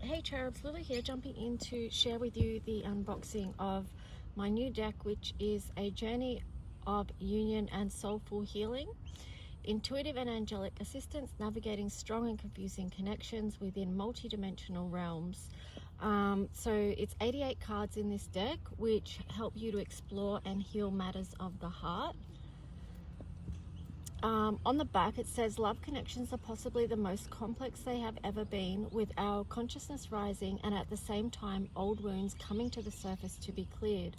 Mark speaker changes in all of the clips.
Speaker 1: Hey Cherubs, Lily here, jumping in to share with you the unboxing of my new deck, which is a journey of union and soulful healing, intuitive and angelic assistance, navigating strong and confusing connections within multidimensional realms. So it's 88 cards in this deck, which help you to explore and heal matters of the heart. On the back it says, love connections are possibly the most complex they have ever been, with our consciousness rising and at the same time old wounds coming to the surface to be cleared.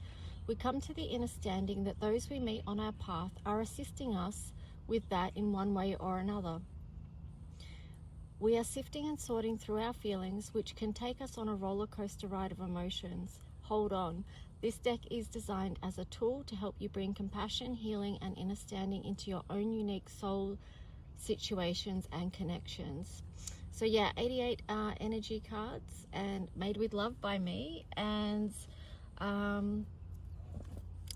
Speaker 1: We come to the understanding that those we meet on our path are assisting us with that in one way or another. We are sifting and sorting through our feelings, which can take us on a roller coaster ride of emotions. Hold on. This deck is designed as a tool to help you bring compassion, healing, and understanding into your own unique soul situations and connections. So yeah, 88 energy cards, and made with love by me. And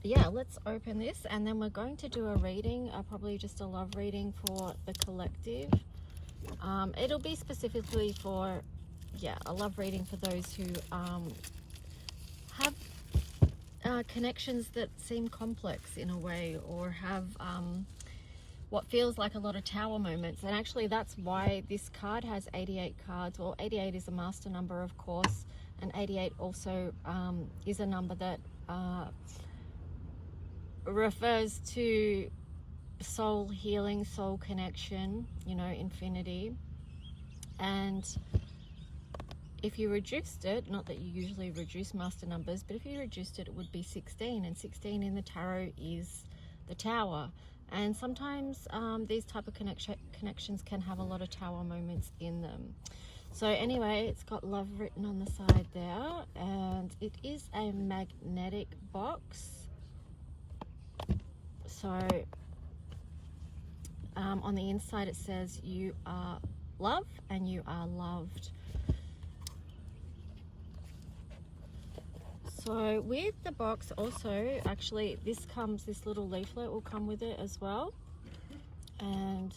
Speaker 1: yeah, let's open this, and then we're going to do a reading, probably just a love reading for the collective. It'll be specifically for, yeah, a love reading for those who have connections that seem complex in a way, or have what feels like a lot of tower moments. And actually that's why this card has 88 cards. Well, 88 is a master number, of course, and 88 also is a number that refers to soul healing, soul connection, you know, infinity. And if you reduced it, not that you usually reduce master numbers, but if you reduced it, it would be 16, and 16 in the tarot is the tower. And sometimes these type of connections can have a lot of tower moments in them. So anyway, it's got love written on the side there, and it is a magnetic box. So on the inside it says, you are love and you are loved. So with the box also, actually this little leaflet will come with it as well. And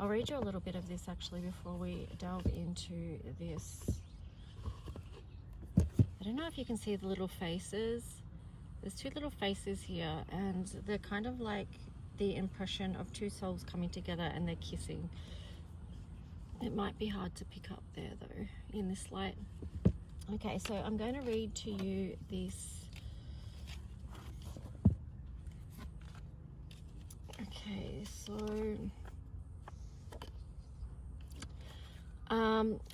Speaker 1: I'll read you a little bit of this actually before we delve into this. I don't know if you can see the little faces. There's two little faces here, and they're kind of like the impression of two souls coming together and they're kissing. It might be hard to pick up there though in this light. Okay, so I'm going to read to you this. Okay, so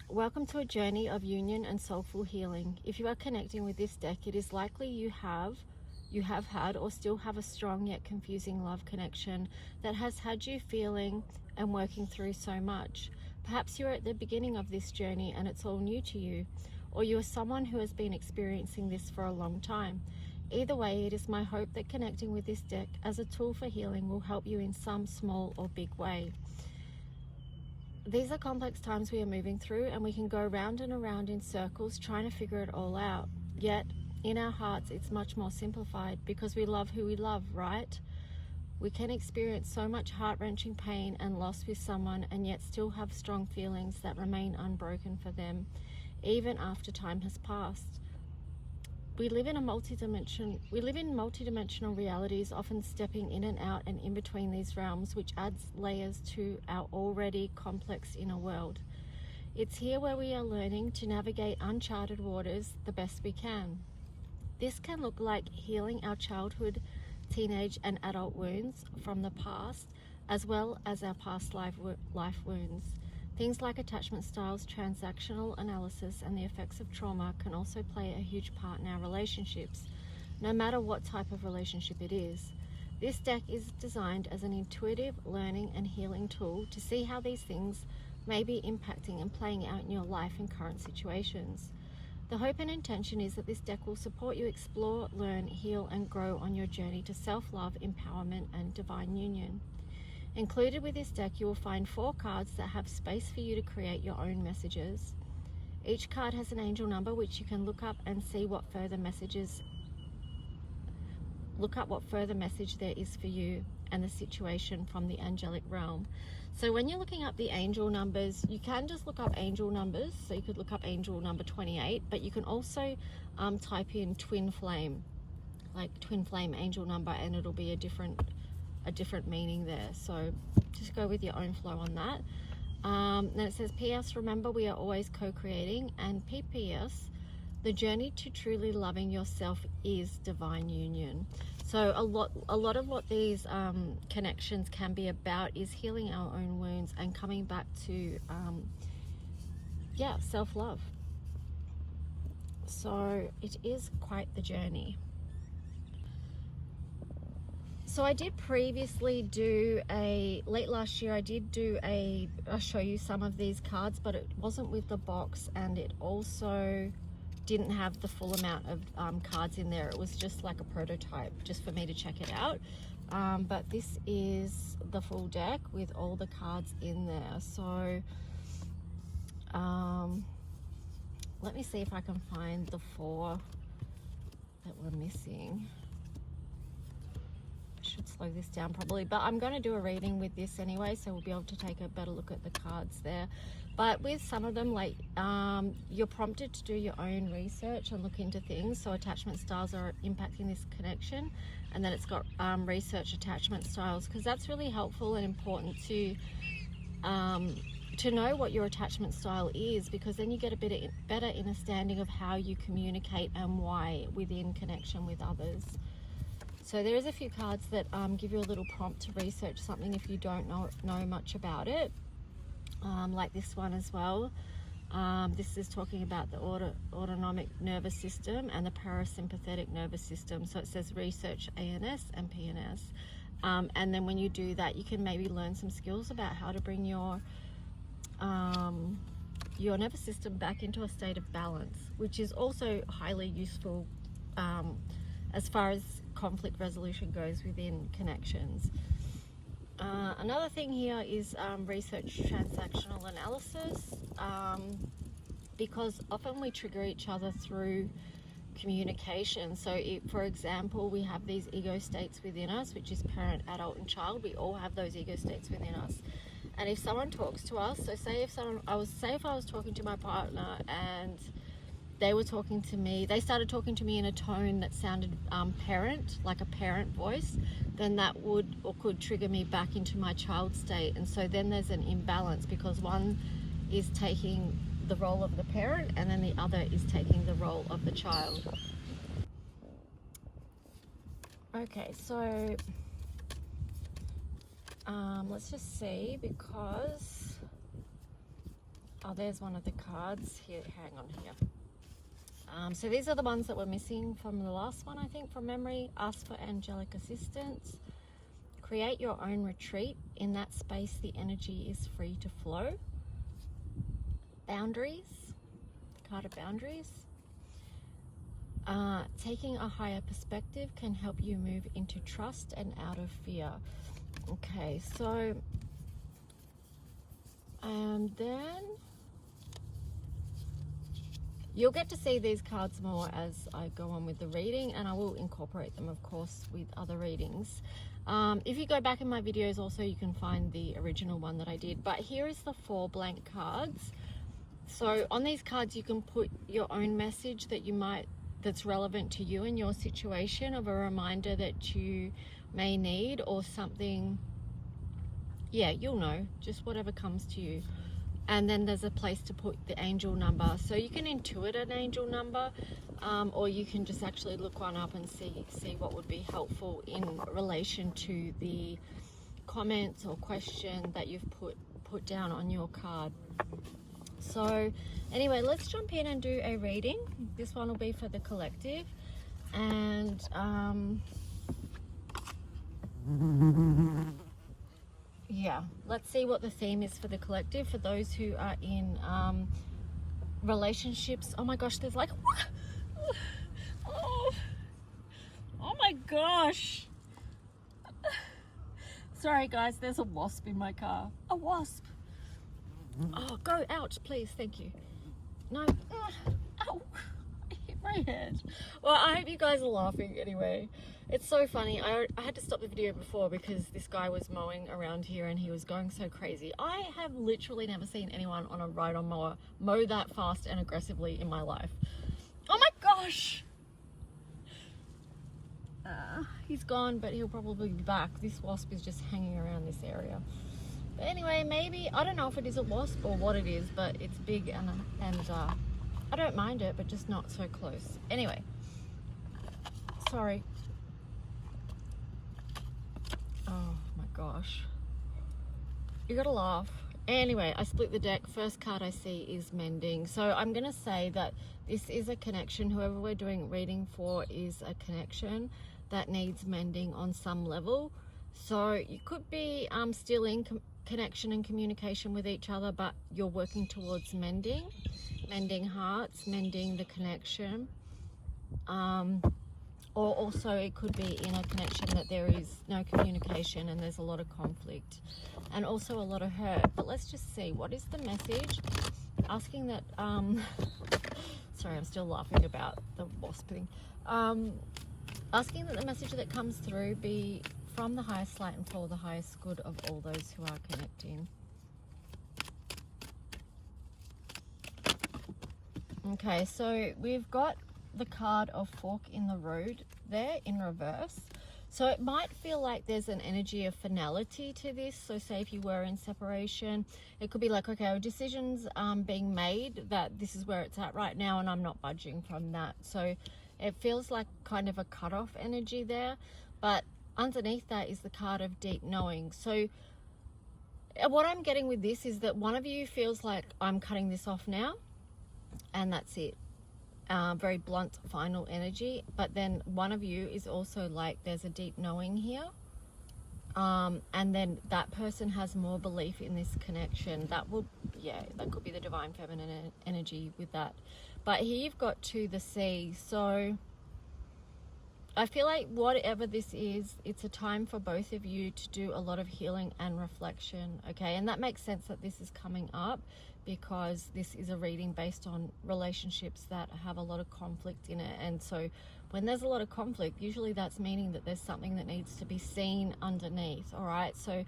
Speaker 1: welcome to a journey of union and soulful healing. If you are connecting with this deck, it is likely you have had or still have a strong yet confusing love connection that has had you feeling and working through so much. Perhaps you're at the beginning of this journey and it's all new to you, or you are someone who has been experiencing this for a long time. Either way, it is my hope that connecting with this deck as a tool for healing will help you in some small or big way. These are complex times we are moving through, and we can go round and around in circles trying to figure it all out. Yet, in our hearts, it's much more simplified because we love who we love, right? We can experience so much heart-wrenching pain and loss with someone and yet still have strong feelings that remain unbroken for them, even after time has passed. We live in multidimensional realities, often stepping in and out and in between these realms, which adds layers to our already complex inner world. It's here where we are learning to navigate uncharted waters the best we can. This can look like healing our childhood, teenage and adult wounds from the past, as well as our past life wounds. Things like attachment styles, transactional analysis, and the effects of trauma can also play a huge part in our relationships, no matter what type of relationship it is. This deck is designed as an intuitive learning and healing tool to see how these things may be impacting and playing out in your life in current situations. The hope and intention is that this deck will support you explore, learn, heal, and grow on your journey to self-love, empowerment, and divine union. Included with this deck, you will find 4 cards that have space for you to create your own messages. Each card has an angel number which you can look up and see what further message there is for you, and the situation from the angelic realm. So when you're looking up the angel numbers, you can just look up angel numbers. So you could look up angel number 28, but you can also type in twin flame, like twin flame angel number, and it'll be a different meaning there. So just go with your own flow on that. Then it says, PS, remember we are always co-creating, and PPS, the journey to truly loving yourself is divine union. So a lot of what these connections can be about is healing our own wounds and coming back to self-love. So it is quite the journey. So I did previously do late last year, I'll show you some of these cards, but it wasn't with the box, and it also didn't have the full amount of cards in there. It was just like a prototype just for me to check it out. But this is the full deck with all the cards in there. So let me see if I can find the 4 that we're missing. Should slow this down probably, but I'm going to do a reading with this anyway, so we'll be able to take a better look at the cards there. But with some of them, like you're prompted to do your own research and look into things. So attachment styles are impacting this connection, and then it's got research attachment styles, because that's really helpful and important to know what your attachment style is, because then you get a better understanding of how you communicate and why within connection with others. So there is a few cards that give you a little prompt to research something if you don't know much about it, like this one as well. This is talking about the autonomic nervous system and the parasympathetic nervous system. So it says research ANS and PNS. And then when you do that, you can maybe learn some skills about how to bring your nervous system back into a state of balance, which is also highly useful as far as conflict resolution goes within connections. Another thing here is research transactional analysis, because often we trigger each other through communication. So for example, we have these ego states within us, which is parent, adult and child. We all have those ego states within us. And if someone talks to us, so say if I was talking to my partner and they were talking to me, they started talking to me in a tone that sounded parent, like a parent voice, then that would or could trigger me back into my child state. And so then there's an imbalance, because one is taking the role of the parent and then the other is taking the role of the child. Okay, so let's just see, because there's one of the cards here. Hang on here. So these are the ones that were missing from the last one, I think, from memory. Ask for angelic assistance. Create your own retreat. In that space, the energy is free to flow. Boundaries. The card of boundaries. Taking a higher perspective can help you move into trust and out of fear. Okay, so then you'll get to see these cards more as I go on with the reading, and I will incorporate them, of course, with other readings. If you go back in my videos also, you can find the original one that I did. But here is the 4 blank cards. So on these cards, you can put your own message that's relevant to you and your situation, of a reminder that you may need, or something. Yeah, you'll know, just whatever comes to you. And then there's a place to put the angel number. So you can intuit an angel number, or you can just actually look one up and see what would be helpful in relation to the comments or question that you've put down on your card. So anyway, let's jump in and do a reading. This one will be for the collective. And yeah, let's see what the theme is for the collective, for those who are in relationships. Oh my gosh, there's like, oh my gosh. Sorry guys, there's a wasp in my car. A wasp. Oh, go out, please, thank you. No, ow, my hip. my head. Well, I hope you guys are laughing anyway. It's so funny. I had to stop the video before because this guy was mowing around here and he was going so crazy. I have literally never seen anyone on a ride-on mower mow that fast and aggressively in my life. Oh my gosh! He's gone, but he'll probably be back. This wasp is just hanging around this area. But anyway, maybe, I don't know if it is a wasp or what it is, but it's big and I don't mind it, but just not so close. Anyway, sorry. Oh my gosh. You gotta laugh. Anyway, I split the deck. First card I see is mending. So I'm gonna say that this is a connection. Whoever we're doing reading for is a connection that needs mending on some level. So you could be still in connection and communication with each other, but you're working towards mending hearts, mending the connection. Or also it could be in a connection that there is no communication and there's a lot of conflict and also a lot of hurt. But let's just see, what is the message? Asking that, sorry, I'm still laughing about the wasp thing. Asking that the message that comes through be from the highest light and for the highest good of all those who are connecting. Okay, so we've got the card of fork in the road there in reverse. So it might feel like there's an energy of finality to this. So say if you were in separation, it could be like, okay, our decisions being made, that this is where it's at right now and I'm not budging from that. So it feels like kind of a cutoff energy there, but underneath that is the card of deep knowing. So what I'm getting with this is that one of you feels like, I'm cutting this off now and that's it. Very blunt final energy, but then one of you is also like, there's a deep knowing here, and then that person has more belief in this connection. That will, yeah, that could be the divine feminine energy with that. But here you've got to the sea. So I feel like whatever this is, it's a time for both of you to do a lot of healing and reflection. Okay, and that makes sense that this is coming up, because this is a reading based on relationships that have a lot of conflict in it. And so when there's a lot of conflict, usually that's meaning that there's something that needs to be seen underneath. All right, so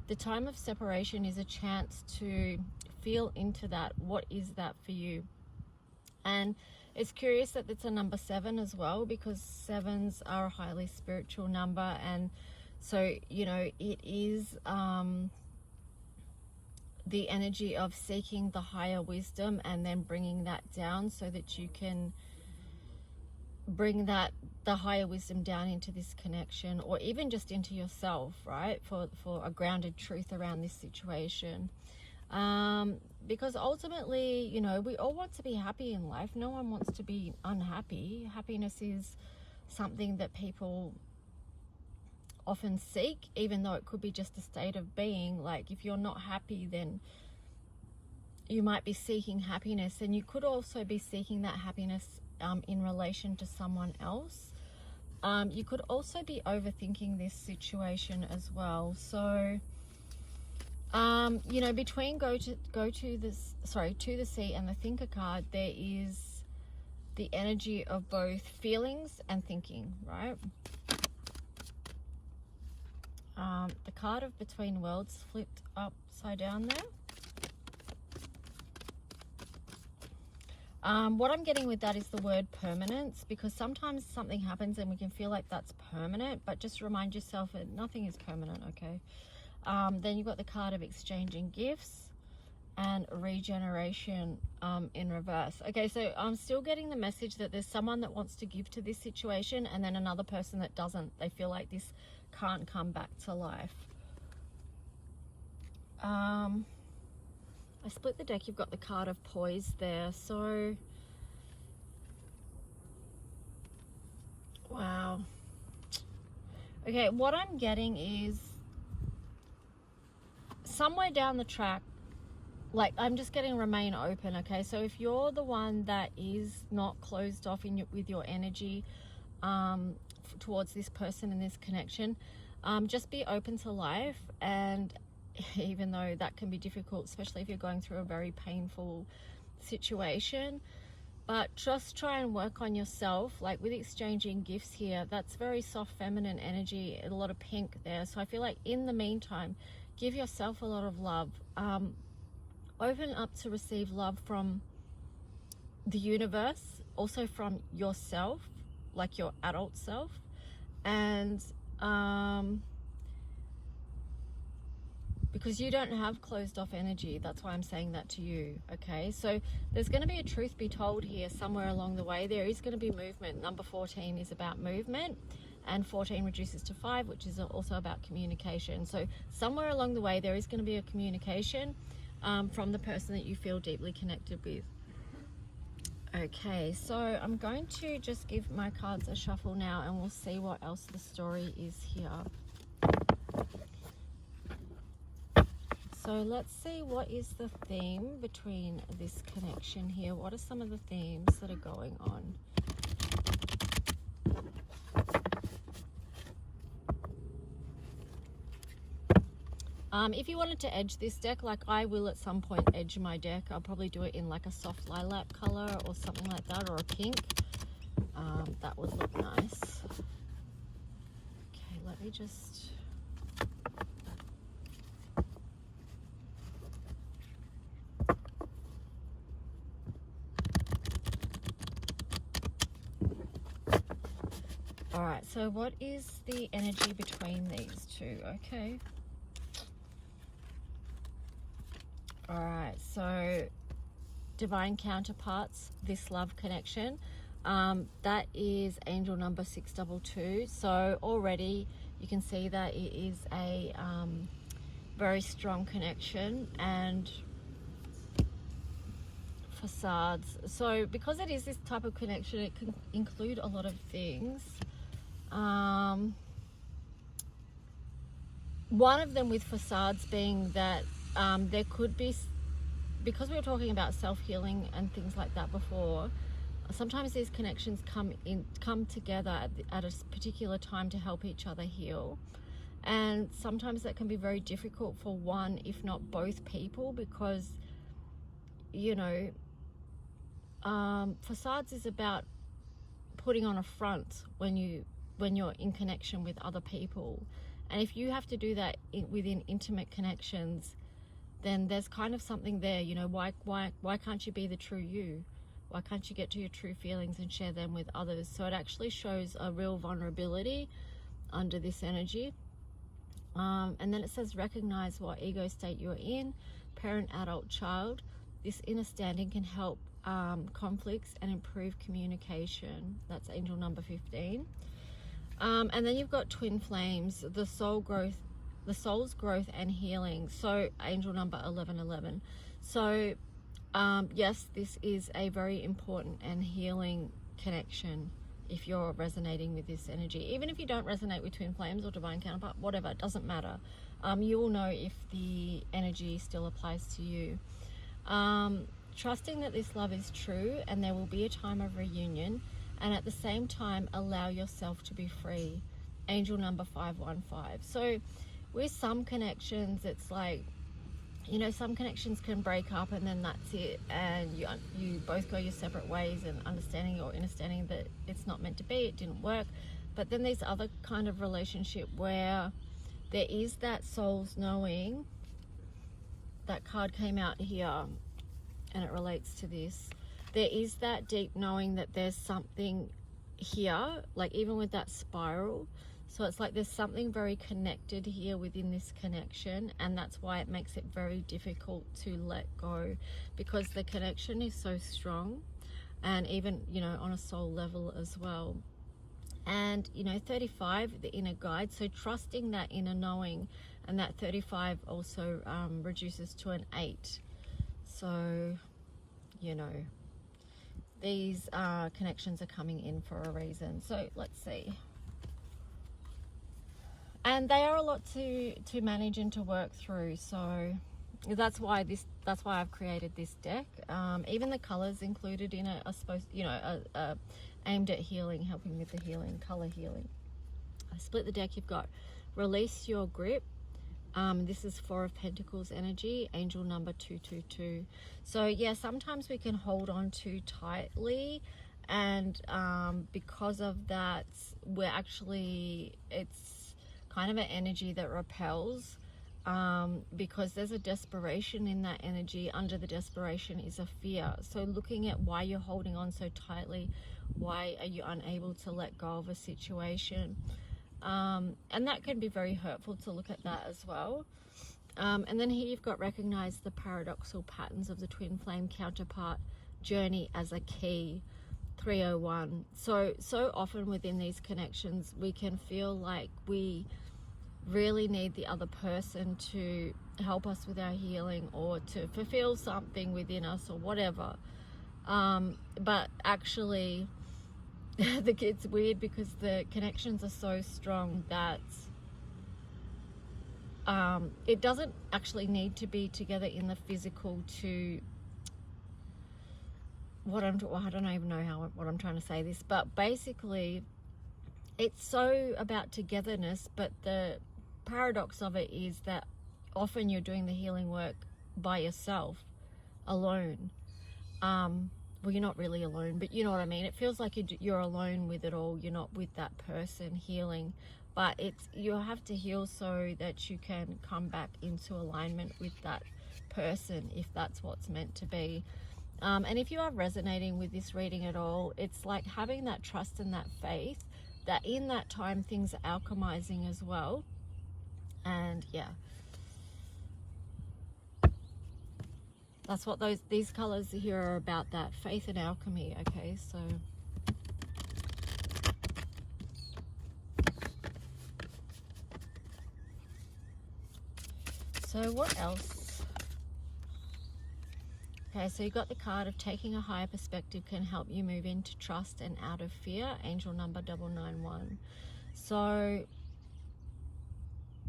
Speaker 1: the time of separation is a chance to feel into that. What is that for you? And it's curious that it's a number 7 as well, because 7s are a highly spiritual number. And so, you know, it is the energy of seeking the higher wisdom and then bringing that down so that you can bring that, the higher wisdom, down into this connection, or even just into yourself, right? For a grounded truth around this situation. Because ultimately, you know, we all want to be happy in life. No one wants to be unhappy. Happiness is something that people often seek, even though it could be just a state of being. Like if you're not happy, then you might be seeking happiness, and you could also be seeking that happiness in relation to someone else. You could also be overthinking this situation as well. So you know, between to the sea and the thinker card, there is the energy of both feelings and thinking, right? The card of between worlds flipped upside down there. What I'm getting with that is the word permanence, because sometimes something happens and we can feel like that's permanent, but just remind yourself that nothing is permanent, okay? Then you've got the card of exchanging gifts and regeneration in reverse. Okay, so I'm still getting the message that there's someone that wants to give to this situation, and then another person that doesn't. They feel like this can't come back to life. I split the deck. You've got the card of poise there. So, wow. Okay, what I'm getting is somewhere down the track, like I'm just getting remain open. Okay, so if you're the one that is not closed off with your energy towards this person and this connection, just be open to life. And even though that can be difficult, especially if you're going through a very painful situation, but just try and work on yourself. Like with exchanging gifts here, that's very soft feminine energy, a lot of pink there. So I feel like in the meantime, give yourself a lot of love. Open up to receive love from the universe, also from yourself, like your adult self. And because you don't have closed off energy, that's why I'm saying that to you. Okay, so there's going to be a truth be told here somewhere along the way. There is going to be movement. Number 14 is about movement, and 14 reduces to 5, which is also about communication. So somewhere along the way there is going to be a communication from the person that you feel deeply connected with. Okay, so I'm going to just give my cards a shuffle now, and we'll see what else the story is here. So let's see, what is the theme between this connection here? What are some of the themes that are going on? If you wanted to edge this deck, like I will at some point edge my deck, I'll probably do it in like a soft lilac color or something like that, or a pink. That would look nice. Okay, let me just... All right, so what is the energy between these two? Okay. All right, so divine counterparts, this love connection, that is angel number 622. So already you can see that it is a very strong connection. And facades, so because it is this type of connection, it can include a lot of things. One of them with facades being that there could be, because we were talking about self-healing and things like that before, sometimes these connections come together at a particular time to help each other heal. And sometimes that can be very difficult for one, if not both people, because, you know, facades is about putting on a front when you're in connection with other people. And if you have to do that within intimate connections, then there's kind of something there, you know. Why can't you be the true you? Why can't you get to your true feelings and share them with others? So it actually shows a real vulnerability under this energy. And then it says, recognize what ego state you're in, parent, adult, child. This inner standing can help conflicts and improve communication. That's angel number 15. And then you've got twin flames, the soul's growth and healing. So angel number 1111. So yes, this is a very important and healing connection if you're resonating with this energy. Even if you don't resonate with twin flames or divine counterpart, whatever, it doesn't matter. You will know if the energy still applies to you. Trusting that this love is true and there will be a time of reunion, and at the same time allow yourself to be free. Angel number 515. So with some connections, it's like, you know, some connections can break up and then that's it, and you both go your separate ways, and understanding or understanding that it's not meant to be, it didn't work. But then there's other kind of relationship where there is that soul's knowing. That card came out here and it relates to this. There is that deep knowing that there's something here, like even with that spiral. So it's like there's something very connected here within this connection, and that's why it makes it very difficult to let go, because the connection is so strong, and even, you know, on a soul level as well. And, you know, 35, the inner guide, so trusting that inner knowing, and that 35 also reduces to an 8. So, you know, these connections are coming in for a reason. So let's see. And they are a lot to manage and to work through. So that's why I've created this deck. Even the colors included in it are supposed, you know, aimed at healing, helping with the healing, color healing. I split the deck. You've got release your grip, This is Four of Pentacles energy, angel number 222. So yeah, sometimes we can hold on too tightly, and because of that, it's kind of an energy that repels, because there's a desperation in that energy. Under the desperation is a fear. So looking at why you're holding on so tightly, why are you unable to let go of a situation? And that can be very hurtful to look at that as well. And then here you've got recognize the paradoxical patterns of the twin flame counterpart journey as a key, 301. So often within these connections, we can feel like we really need the other person to help us with our healing, or to fulfill something within us, or whatever. But actually, it's weird because the connections are so strong that it doesn't actually need to be together in the physical to I don't even know what I'm trying to say this, but basically it's so about togetherness. But the paradox of it is that often you're doing the healing work by yourself, alone. Well, you're not really alone, but you know what I mean. It feels like you're alone with it all. You're not with that person healing, but you have to heal so that you can come back into alignment with that person, if that's what's meant to be. And if you are resonating with this reading at all, it's like having that trust and that faith that in that time things are alchemizing as well. And yeah, that's what these colors here are about, that faith and alchemy. Okay, so what else? Okay, so you got the card of taking a higher perspective can help you move into trust and out of fear, angel number 991. So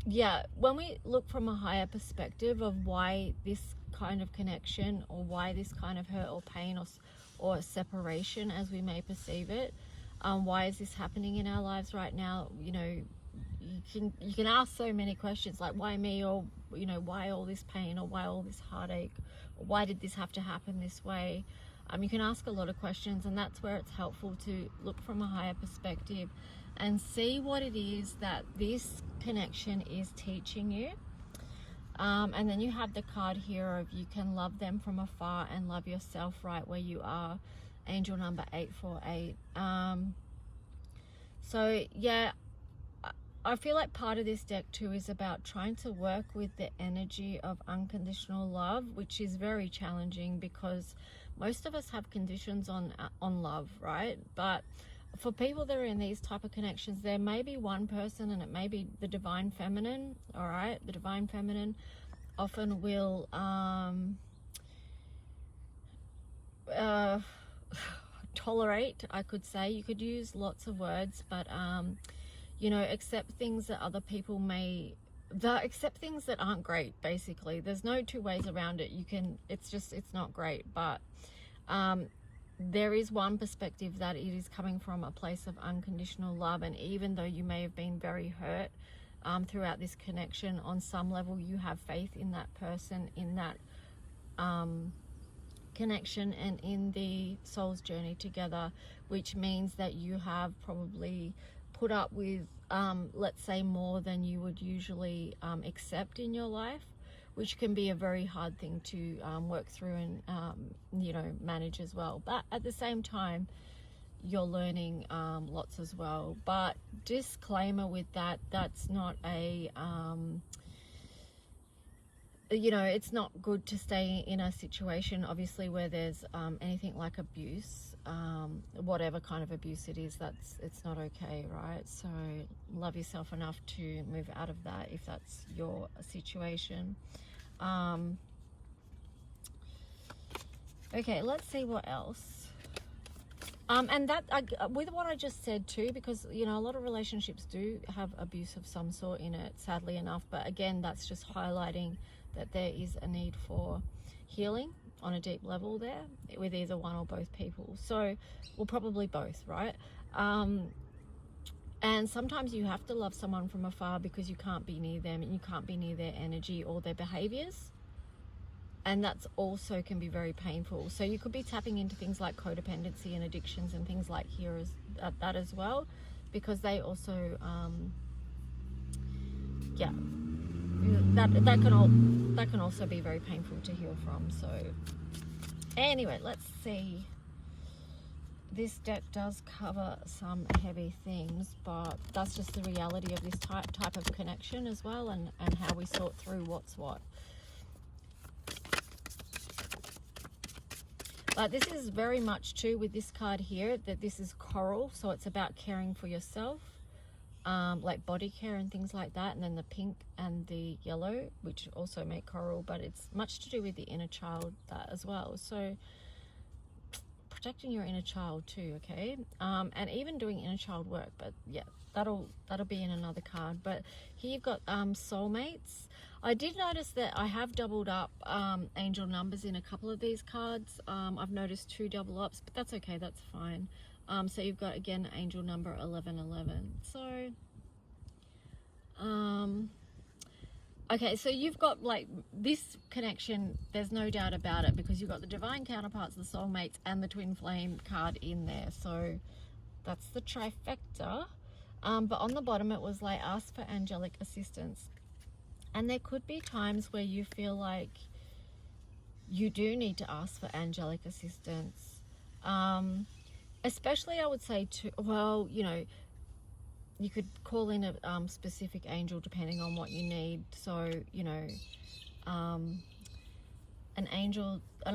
Speaker 1: yeah, when we look from a higher perspective of why this kind of connection, or why this kind of hurt or pain, or separation as we may perceive it, why is this happening in our lives right now? You know, you can ask so many questions, like why me, or you know, why all this pain, or why all this heartache, or why did this have to happen this way? You can ask a lot of questions, and that's where it's helpful to look from a higher perspective and see what it is that this connection is teaching you. And then you have the card here of you can love them from afar and love yourself right where you are, angel number 848. So yeah, I feel like part of this deck too is about trying to work with the energy of unconditional love, which is very challenging because most of us have conditions on love, right? But for people that are in these type of connections, there may be one person, and it may be the divine feminine. All right, the divine feminine often will tolerate, I could say. You could use lots of words, but you know, accept things that other people accept things that aren't great. Basically, there's no two ways around it. It's not great, but there is one perspective that it is coming from a place of unconditional love. And even though you may have been very hurt throughout this connection, on some level you have faith in that person, in that connection, and in the soul's journey together, which means that you have probably put up with let's say more than you would usually accept in your life, which can be a very hard thing to work through and you know, manage as well. But at the same time, you're learning lots as well. But disclaimer with that, that's not a you know, it's not good to stay in a situation, obviously, where there's anything like abuse, whatever kind of abuse it is. It's not okay, right? So love yourself enough to move out of that if that's your situation. Okay, let's see what else. And that with what I just said too, because you know, a lot of relationships do have abuse of some sort in it, sadly enough. But again, that's just highlighting that there is a need for healing on a deep level there with either one or both people. So, well, probably both, right? And sometimes you have to love someone from afar because you can't be near them and you can't be near their energy or their behaviors. And that's also can be very painful. So you could be tapping into things like codependency and addictions and things like that as well, because they also, yeah, that can also be very painful to heal from. So anyway, let's see. This deck does cover some heavy things, but that's just the reality of this type of connection as well, and how we sort through what's what. But this is very much too with this card here, that this is coral, so it's about caring for yourself, like body care and things like that. And then the pink and the yellow, which also make coral, but it's much to do with the inner child that as well. So protecting your inner child too, okay? And even doing inner child work, but yeah, that'll be in another card. But here you've got soulmates. I did notice that I have doubled up angel numbers in a couple of these cards. I've noticed 2 double ups, but that's okay, that's fine. So you've got, again, angel number 1111. So okay, so you've got like this connection, there's no doubt about it, because you've got the divine counterparts, the soulmates, and the twin flame card in there. So that's the trifecta. But on the bottom it was like, ask for angelic assistance. And there could be times where you feel like you do need to ask for angelic assistance. Especially, I would say, well, you know, you could call in a specific angel depending on what you need. So, you know, an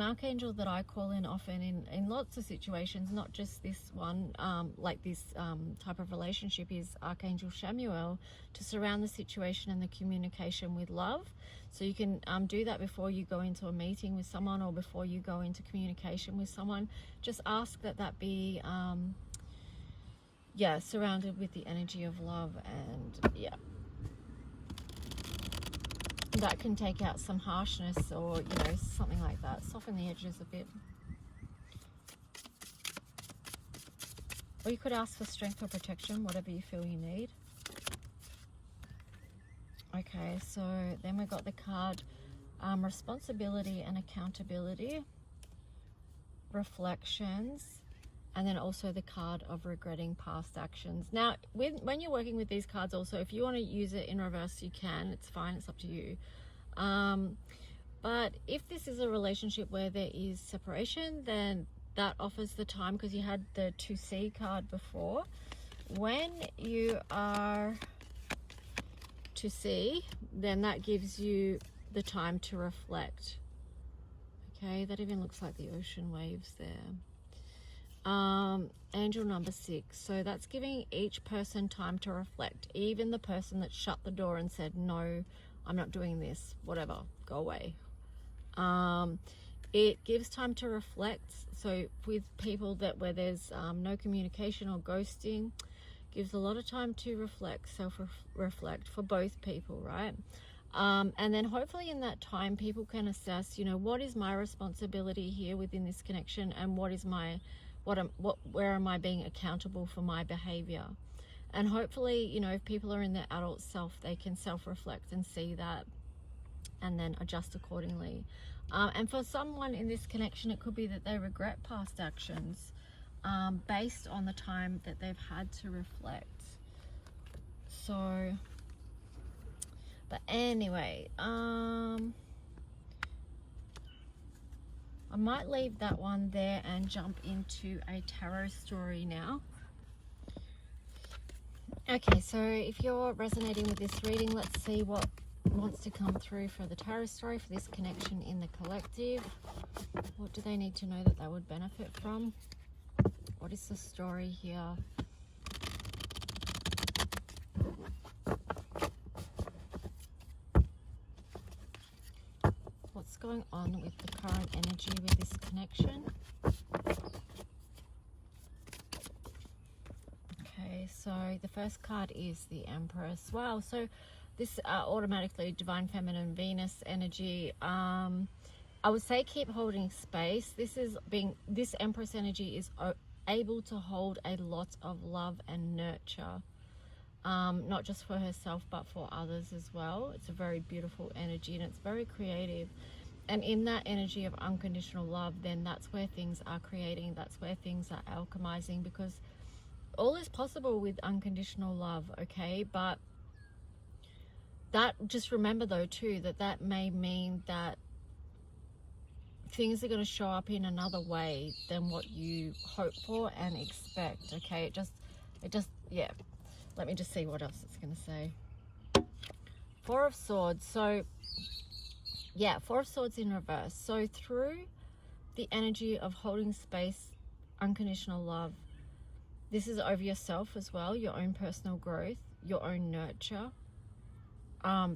Speaker 1: archangel that I call in often in lots of situations, not just this one, like this type of relationship, is Archangel Chamuel, to surround the situation and the communication with love. So you can do that before you go into a meeting with someone, or before you go into communication with someone. Just ask that be yeah, surrounded with the energy of love, and yeah, that can take out some harshness, or, you know, something like that. Soften the edges a bit. Or you could ask for strength or protection, whatever you feel you need. Okay, so then we've got the card responsibility and accountability, reflections, and then also the card of regretting past actions. Now, when you're working with these cards also, if you want to use it in reverse, you can. It's fine. It's up to you. But if this is a relationship where there is separation, then that offers the time, because you had the 2C card before. When you are to see, then that gives you the time to reflect. Okay, that even looks like the ocean waves there. Angel number 6, so that's giving each person time to reflect, even the person that shut the door and said, no, I'm not doing this, whatever, go away. It gives time to reflect. So with people where there's no communication or ghosting, gives a lot of time to reflect, self-reflect for both people, right? And then hopefully in that time people can assess, you know, what is my responsibility here within this connection, and what is my where am I being accountable for my behavior? And hopefully, you know, if people are in their adult self, they can self-reflect and see that, and then adjust accordingly. And for someone in this connection, it could be that they regret past actions based on the time that they've had to reflect. So, but anyway, I might leave that one there and jump into a tarot story now. Okay, so if you're resonating with this reading, let's see what wants to come through for the tarot story for this connection in the collective. What do they need to know that they would benefit from? What is the story here? What's going on with the current energy with this connection? Okay, so the first card is the Empress. Wow, so this automatically divine feminine Venus energy. I would say keep holding space. This Empress energy is able to hold a lot of love and nurture. not just for herself but for others as well. It's a very beautiful energy and it's very creative. And in that energy of unconditional love, then that's where things are creating, that's where things are alchemizing, because all is possible with unconditional love, okay? But that, just remember though too, that may mean that things are going to show up in another way than what you hope for and expect, okay? It just, yeah. Let me just see what else it's going to say. Four of Swords. So, yeah, Four of Swords in reverse. So through the energy of holding space, unconditional love, this is over yourself as well, your own personal growth, your own nurture,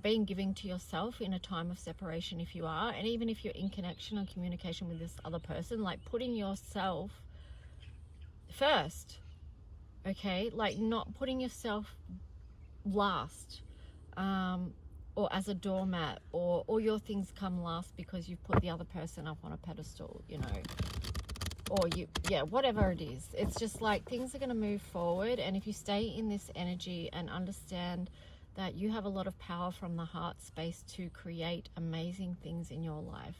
Speaker 1: being giving to yourself in a time of separation if you are, and even if you're in connection or communication with this other person, like putting yourself first, okay? Like not putting yourself last, or as a doormat, or all your things come last because you've put the other person up on a pedestal, you know, or yeah, whatever it is. It's just like things are going to move forward, and if you stay in this energy and understand that you have a lot of power from the heart space to create amazing things in your life.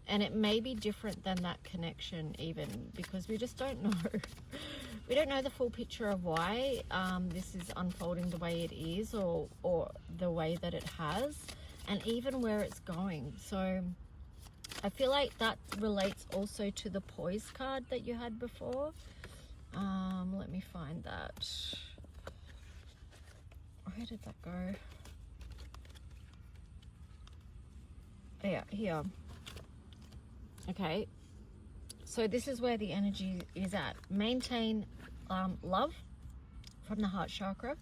Speaker 1: And it may be different than that connection even, because we just don't know. We don't know the full picture of why this is unfolding the way it is, or the way that it has, and even where it's going. So I feel like that relates also to the Poise card that you had before. Let me find that. Where did that go? Oh, yeah, here. Okay, so this is where the energy is at. Maintain love from the heart chakra.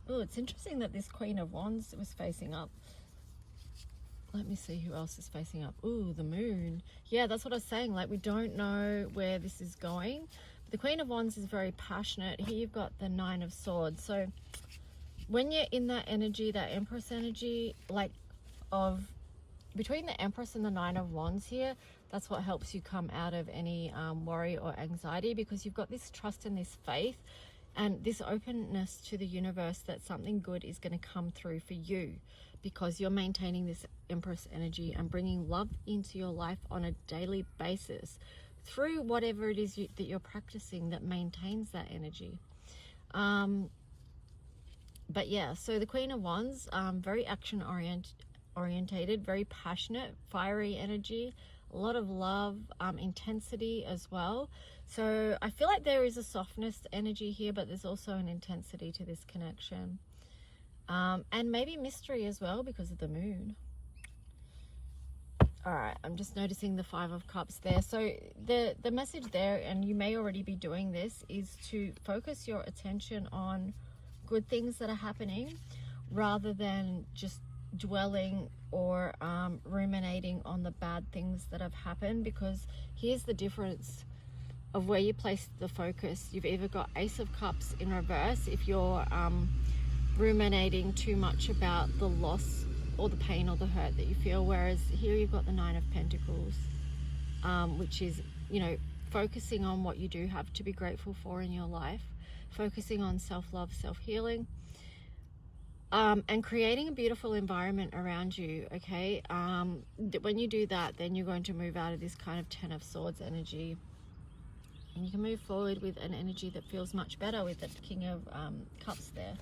Speaker 1: Oh, it's interesting that this Queen of Wands was facing up. Let me see who else is facing up. Ooh, the Moon. Yeah, that's what I was saying. Like, we don't know where this is going. The Queen of Wands is very passionate. Here you've got the Nine of Swords. So when you're in that energy, that Empress energy, like of between the Empress and the Nine of Wands here, that's what helps you come out of any worry or anxiety, because you've got this trust and this faith and this openness to the universe that something good is going to come through for you, because you're maintaining this Empress energy and bringing love into your life on a daily basis through whatever it is that you're practicing that maintains that energy. But yeah, so the Queen of Wands, very action orientated, very passionate, fiery energy, a lot of love, intensity as well. So I feel like there is a softness energy here, but there's also an intensity to this connection, and maybe mystery as well because of the Moon. All right, I'm just noticing the Five of Cups there. So the message there, and you may already be doing this, is to focus your attention on good things that are happening rather than just dwelling or ruminating on the bad things that have happened, because here's the difference of where you place the focus. You've either got Ace of Cups in reverse if you're ruminating too much about the loss or the pain or the hurt that you feel, whereas here you've got the Nine of Pentacles, which is, you know, focusing on what you do have to be grateful for in your life, focusing on self-love, self-healing, and creating a beautiful environment around you, okay? When you do that, then you're going to move out of this kind of Ten of Swords energy, and you can move forward with an energy that feels much better with the King of Cups there.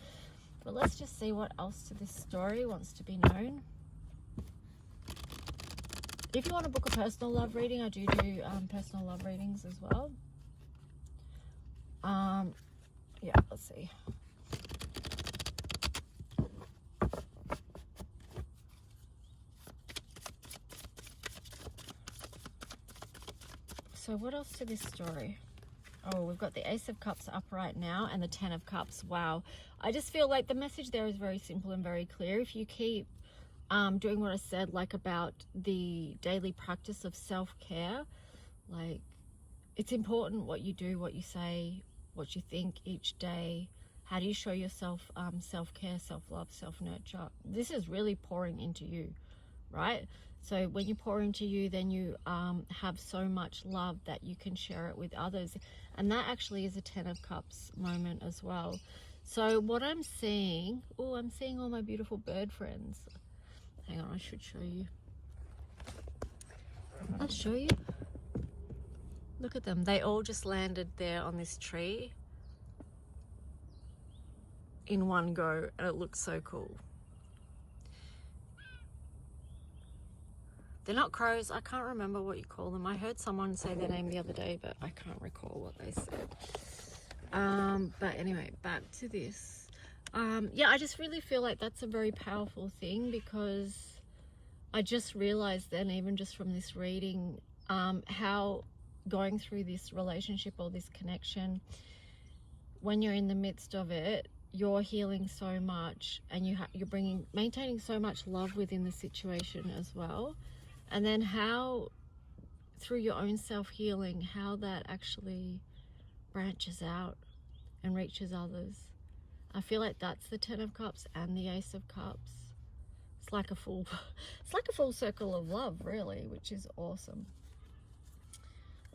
Speaker 1: But let's just see what else to this story wants to be known. If you want to book a personal love reading, I do personal love readings as well. Yeah, let's see. So what else to this story? Oh, we've got the Ace of Cups up right now and the Ten of Cups. Wow. I just feel like the message there is very simple and very clear. If you keep doing what I said, like about the daily practice of self-care, like it's important what you do, what you say, what you think each day. How do you show yourself self-care, self-love, self-nurture? This is really pouring into you, right? So when you pour into you, then you have so much love that you can share it with others. And that actually is a Ten of Cups moment as well. So what I'm seeing, oh, I'm seeing all my beautiful bird friends. Hang on, I should show you. I'll show you. Look at them. They all just landed there on this tree in one go, and it looks so cool. They're not crows. I can't remember what you call them. I heard someone say their name the other day, but I can't recall what they said. But anyway, back to this. Yeah, I just really feel like that's a very powerful thing, because I just realized then, even just from this reading, how going through this relationship or this connection, when you're in the midst of it, you're healing so much, and you're maintaining so much love within the situation as well. And then how, through your own self-healing, how that actually branches out and reaches others. I feel like that's the Ten of Cups and the Ace of Cups. It's like a full circle of love, really, which is awesome.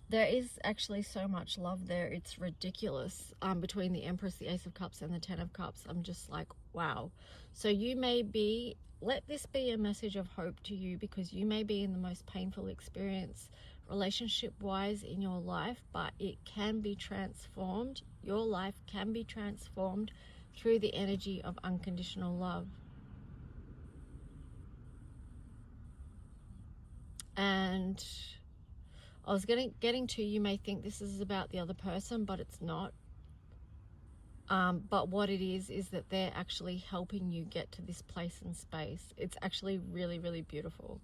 Speaker 1: There is actually so much love there. It's ridiculous, between the Empress, the Ace of Cups, and the Ten of Cups. I'm just like, wow. So you may be, let this be a message of hope to you, because you may be in the most painful experience relationship-wise in your life, but it can be transformed. Your life can be transformed through the energy of unconditional love. And I was getting to, you may think this is about the other person, but it's not. But what it is that they're actually helping you get to this place and space. It's actually really, really beautiful.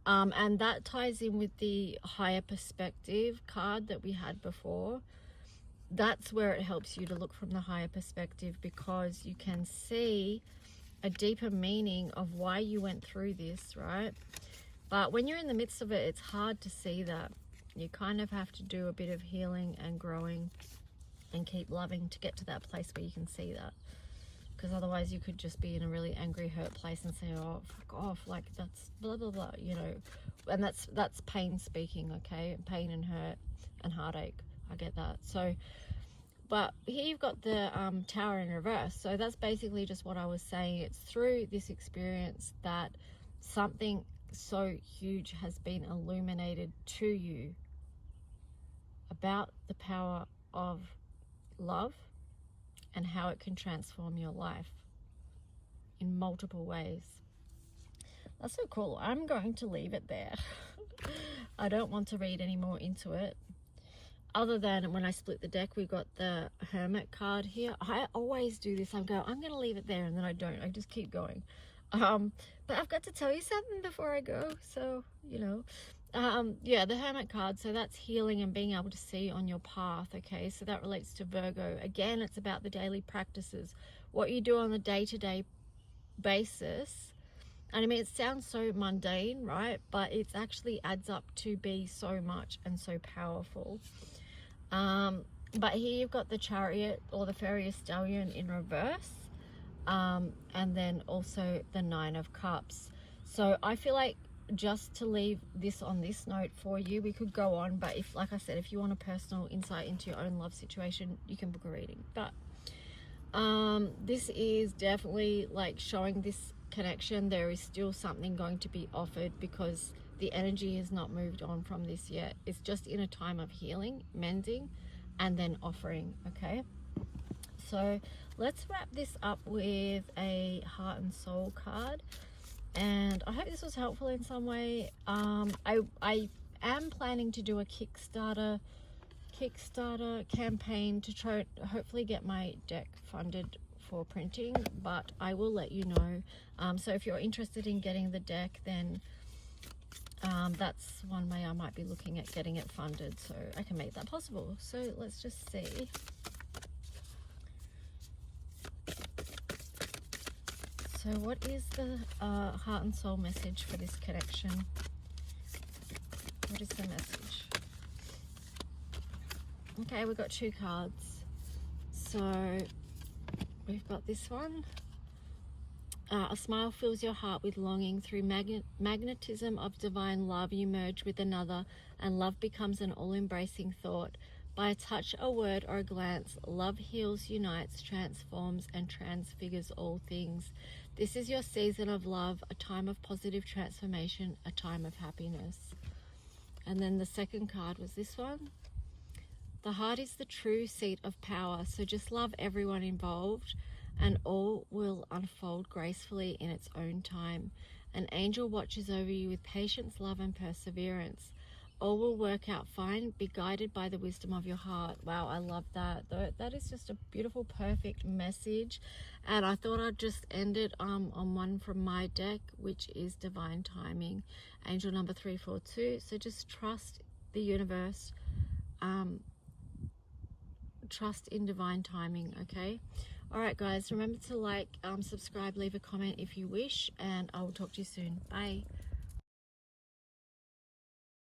Speaker 1: And that ties in with the higher perspective card that we had before. That's where it helps you to look from the higher perspective, because you can see a deeper meaning of why you went through this, right? But when you're in the midst of it, it's hard to see that. You kind of have to do a bit of healing and growing and keep loving to get to that place where you can see that. Because otherwise you could just be in a really angry, hurt place and say, oh, fuck off, like that's blah, blah, blah, you know. And that's pain speaking, okay? Pain and hurt and heartache. I get that. So, but here you've got the Tower in reverse. So that's basically just what I was saying. It's through this experience that something so huge has been illuminated to you about the power of love and how it can transform your life in multiple ways. That's so cool. I'm going to leave it there. I don't want to read any more into it, other than when I split the deck, we got the Hermit card here. I always do this. I'm going to leave it there, and then I don't. I just keep going. But I've got to tell you something before I go, so you know. Yeah, the Hermit card, so that's healing and being able to see on your path. Okay, so that relates to Virgo. Again, it's about the daily practices, what you do on the day-to-day basis. And I mean, it sounds so mundane, right? But it actually adds up to be so much and so powerful. But here you've got the Chariot or the Fairy Stallion in reverse. And then also the Nine of Cups. So I feel like, just to leave this on this note for you, we could go on, but if, like I said, if you want a personal insight into your own love situation, you can book a reading. But this is definitely like showing this connection. There is still something going to be offered, because the energy has not moved on from this yet. It's just in a time of healing, mending, and then offering. Okay, so let's wrap this up with a Heart and Soul card. And I hope this was helpful in some way. I am planning to do a Kickstarter campaign to try hopefully get my deck funded for printing, but I will let you know. So if you're interested in getting the deck, then that's one way I might be looking at getting it funded, so I can make that possible. So let's just see. So what is the Heart and Soul message for this connection? What is the message? Okay, we've got two cards. So we've got this one. A smile fills your heart with longing. Through magnetism of divine love, you merge with another, and love becomes an all-embracing thought. By a touch, a word, or a glance, love heals, unites, transforms, and transfigures all things. This is your season of love, a time of positive transformation, a time of happiness. And then the second card was this one. The heart is the true seat of power, so just love everyone involved and all will unfold gracefully in its own time. An angel watches over you with patience, love, and perseverance. All will work out fine. Be guided by the wisdom of your heart. Wow, I love that. That is just a beautiful, perfect message. And I thought I'd just end it on one from my deck, which is Divine Timing, angel number 342. So just trust the universe. Trust in divine timing, okay? All right, guys, remember to like, subscribe, leave a comment if you wish, and I will talk to you soon. Bye.